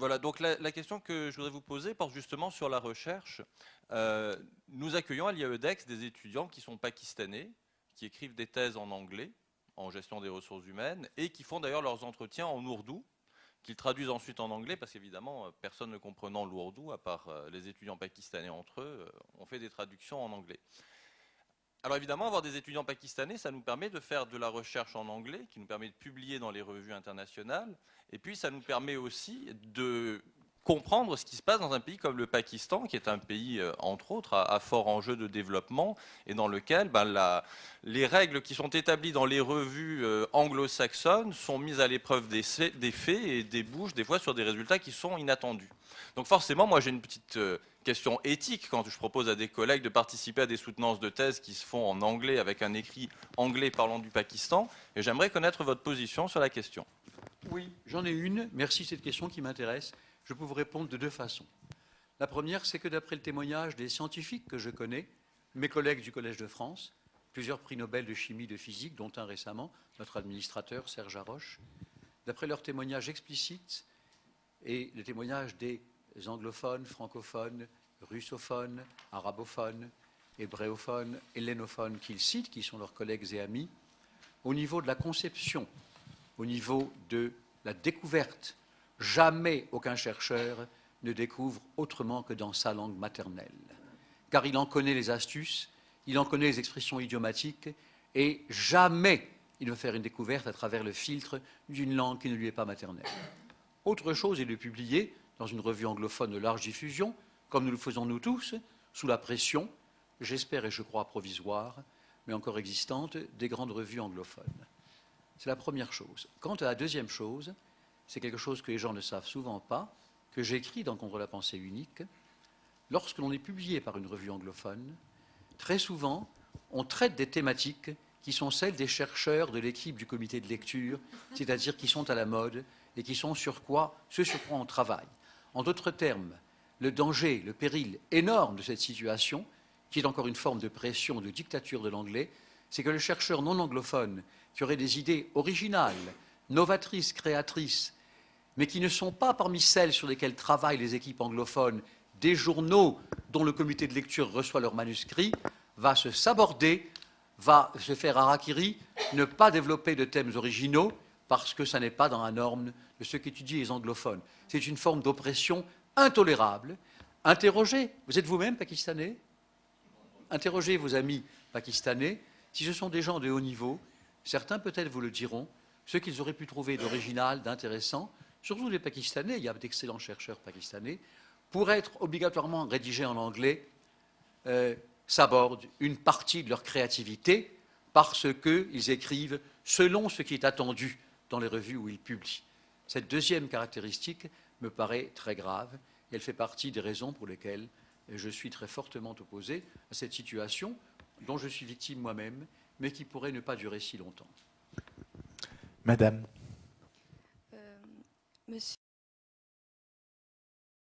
Voilà, donc la question que je voudrais vous poser porte justement sur la recherche. Nous accueillons à l'IAEDEX des étudiants qui sont pakistanais, qui écrivent des thèses en anglais, en gestion des ressources humaines, et qui font d'ailleurs leurs entretiens en ourdou, qu'ils traduisent ensuite en anglais, parce qu'évidemment, personne ne comprenant l'ourdou, à part les étudiants pakistanais entre eux, on fait des traductions en anglais. Alors évidemment, avoir des étudiants pakistanais, ça nous permet de faire de la recherche en anglais, qui nous permet de publier dans les revues internationales, et puis ça nous permet aussi de comprendre ce qui se passe dans un pays comme le Pakistan, qui est un pays, entre autres, à fort enjeu de développement, et dans lequel les règles qui sont établies dans les revues anglo-saxonnes sont mises à l'épreuve des faits et débouchent des fois sur des résultats qui sont inattendus. Donc forcément, moi j'ai une petite question éthique quand je propose à des collègues de participer à des soutenances de thèse qui se font en anglais avec un écrit anglais parlant du Pakistan, et j'aimerais connaître votre position sur la question. Oui, j'en ai une. Merci, cette question qui m'intéresse. Je peux vous répondre de deux façons. La première, c'est que d'après le témoignage des scientifiques que je connais, mes collègues du Collège de France, plusieurs prix Nobel de chimie, de physique, dont un récemment, notre administrateur Serge Haroche, d'après leurs témoignages explicites et les témoignages des anglophones, francophones, russophones, arabophones, hébréophones, hellénophones qu'ils citent, qui sont leurs collègues et amis, au niveau de la conception, au niveau de la découverte, jamais aucun chercheur ne découvre autrement que dans sa langue maternelle. Car il en connaît les astuces, il en connaît les expressions idiomatiques, et jamais il ne va faire une découverte à travers le filtre d'une langue qui ne lui est pas maternelle. Autre chose est de publier dans une revue anglophone de large diffusion, comme nous le faisons nous tous, sous la pression, j'espère et je crois provisoire, mais encore existante, des grandes revues anglophones. C'est la première chose. Quant à la deuxième chose, c'est quelque chose que les gens ne savent souvent pas, que j'écris dans Contre la pensée unique. Lorsque l'on est publié par une revue anglophone, très souvent, on traite des thématiques qui sont celles des chercheurs de l'équipe du comité de lecture, c'est-à-dire qui sont à la mode et qui sont ce sur quoi on travaille. En d'autres termes, le danger, le péril énorme de cette situation, qui est encore une forme de pression, de dictature de l'anglais, c'est que le chercheur non anglophone, qui aurait des idées originales, novatrices, créatrices, mais qui ne sont pas parmi celles sur lesquelles travaillent les équipes anglophones, des journaux dont le comité de lecture reçoit leurs manuscrits, va se saborder, va se faire harakiri, ne pas développer de thèmes originaux, parce que ça n'est pas dans la norme de ce qu'étudient les anglophones. C'est une forme d'oppression intolérable. Interrogez, vous êtes vous-même pakistanais? Interrogez vos amis pakistanais, si ce sont des gens de haut niveau, certains peut-être vous le diront, ce qu'ils auraient pu trouver d'original, d'intéressant, surtout les Pakistanais, il y a d'excellents chercheurs pakistanais, pour être obligatoirement rédigés en anglais, s'abordent une partie de leur créativité parce qu'ils écrivent selon ce qui est attendu dans les revues où ils publient. Cette deuxième caractéristique me paraît très grave et elle fait partie des raisons pour lesquelles je suis très fortement opposé à cette situation dont je suis victime moi-même, mais qui pourrait ne pas durer si longtemps. Madame. Monsieur